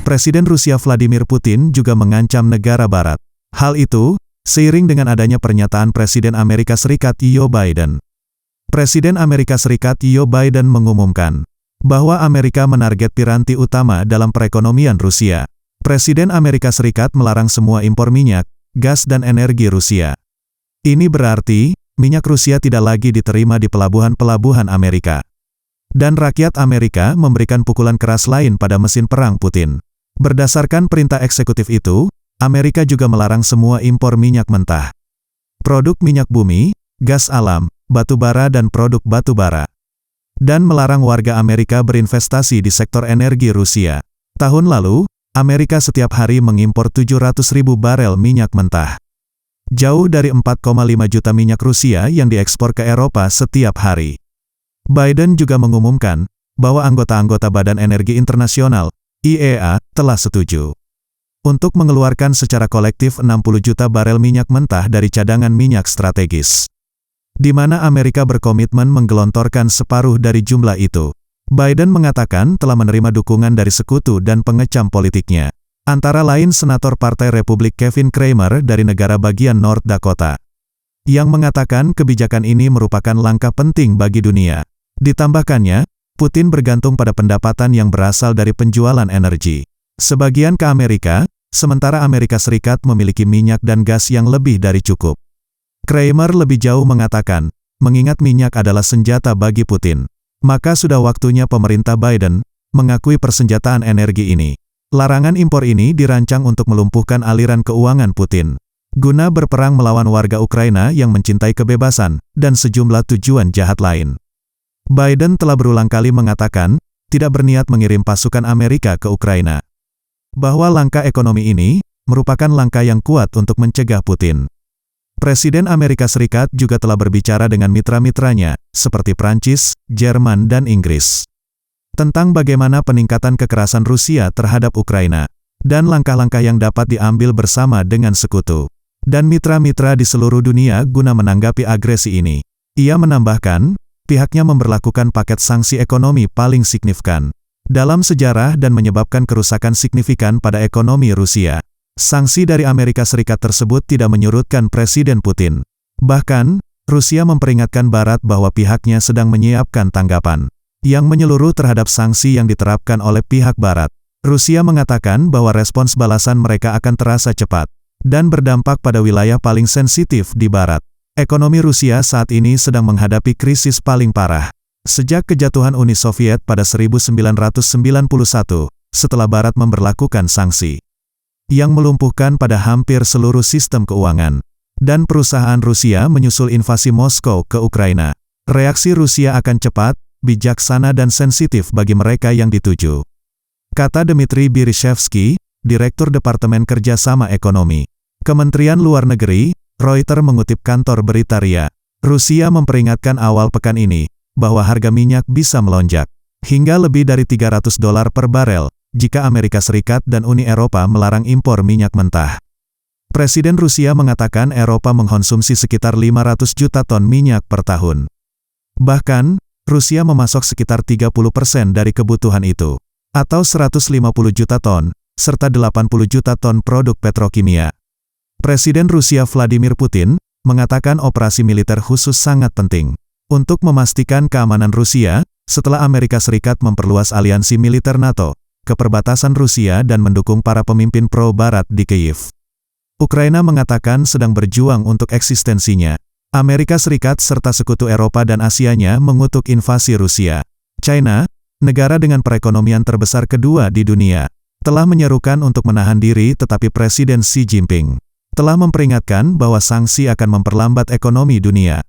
Presiden Rusia Vladimir Putin juga mengancam negara barat. Hal itu, seiring dengan adanya pernyataan Presiden Amerika Serikat Joe Biden. Presiden Amerika Serikat Joe Biden mengumumkan bahwa Amerika menarget piranti utama dalam perekonomian Rusia. Presiden Amerika Serikat melarang semua impor minyak, gas dan energi Rusia. Ini berarti, minyak Rusia tidak lagi diterima di pelabuhan-pelabuhan Amerika. Dan rakyat Amerika memberikan pukulan keras lain pada mesin perang Putin. Berdasarkan perintah eksekutif itu, Amerika juga melarang semua impor minyak mentah, produk minyak bumi, gas alam, batu bara dan produk batu bara. Dan melarang warga Amerika berinvestasi di sektor energi Rusia. Tahun lalu, Amerika setiap hari mengimpor 700.000 barel minyak mentah. Jauh dari 4,5 juta minyak Rusia yang diekspor ke Eropa setiap hari. Biden juga mengumumkan bahwa anggota-anggota Badan Energi Internasional, IEA, telah setuju untuk mengeluarkan secara kolektif 60 juta barel minyak mentah dari cadangan minyak strategis, di mana Amerika berkomitmen menggelontorkan separuh dari jumlah itu. Biden mengatakan telah menerima dukungan dari sekutu dan pengecam politiknya, antara lain Senator Partai Republik Kevin Cramer dari negara bagian North Dakota, yang mengatakan kebijakan ini merupakan langkah penting bagi dunia. Ditambahkannya, Putin bergantung pada pendapatan yang berasal dari penjualan energi. Sebagian ke Amerika, sementara Amerika Serikat memiliki minyak dan gas yang lebih dari cukup. Cramer lebih jauh mengatakan, mengingat minyak adalah senjata bagi Putin, maka sudah waktunya pemerintah Biden mengakui persenjataan energi ini. Larangan impor ini dirancang untuk melumpuhkan aliran keuangan Putin, guna berperang melawan warga Ukraina yang mencintai kebebasan, dan sejumlah tujuan jahat lain. Biden telah berulang kali mengatakan, tidak berniat mengirim pasukan Amerika ke Ukraina. Bahwa langkah ekonomi ini, merupakan langkah yang kuat untuk mencegah Putin. Presiden Amerika Serikat juga telah berbicara dengan mitra-mitranya, seperti Prancis, Jerman dan Inggris, tentang bagaimana peningkatan kekerasan Rusia terhadap Ukraina, dan langkah-langkah yang dapat diambil bersama dengan sekutu dan mitra-mitra di seluruh dunia guna menanggapi agresi ini. Ia menambahkan, pihaknya memberlakukan paket sanksi ekonomi paling signifikan dalam sejarah dan menyebabkan kerusakan signifikan pada ekonomi Rusia. Sanksi dari Amerika Serikat tersebut tidak menyurutkan Presiden Putin. Bahkan, Rusia memperingatkan Barat bahwa pihaknya sedang menyiapkan tanggapan yang menyeluruh terhadap sanksi yang diterapkan oleh pihak Barat. Rusia mengatakan bahwa respons balasan mereka akan terasa cepat dan berdampak pada wilayah paling sensitif di Barat. Ekonomi Rusia saat ini sedang menghadapi krisis paling parah sejak kejatuhan Uni Soviet pada 1991, setelah Barat memberlakukan sanksi yang melumpuhkan pada hampir seluruh sistem keuangan dan perusahaan Rusia menyusul invasi Moskow ke Ukraina. Reaksi Rusia akan cepat, bijaksana dan sensitif bagi mereka yang dituju, kata Dmitry Bereshevsky, Direktur Departemen Kerjasama Ekonomi, Kementerian Luar Negeri. Reuters mengutip kantor berita RIA, Rusia memperingatkan awal pekan ini, bahwa harga minyak bisa melonjak hingga lebih dari $300 per barel, jika Amerika Serikat dan Uni Eropa melarang impor minyak mentah. Presiden Rusia mengatakan Eropa mengkonsumsi sekitar 500 juta ton minyak per tahun. Bahkan, Rusia memasok sekitar 30% dari kebutuhan itu, atau 150 juta ton, serta 80 juta ton produk petrokimia. Presiden Rusia Vladimir Putin mengatakan operasi militer khusus sangat penting untuk memastikan keamanan Rusia setelah Amerika Serikat memperluas aliansi militer NATO ke perbatasan Rusia dan mendukung para pemimpin pro-Barat di Kyiv. Ukraina mengatakan sedang berjuang untuk eksistensinya. Amerika Serikat serta sekutu Eropa dan Asianya mengutuk invasi Rusia. China, negara dengan perekonomian terbesar kedua di dunia, telah menyerukan untuk menahan diri, tetapi Presiden Xi Jinping telah memperingatkan bahwa sanksi akan memperlambat ekonomi dunia.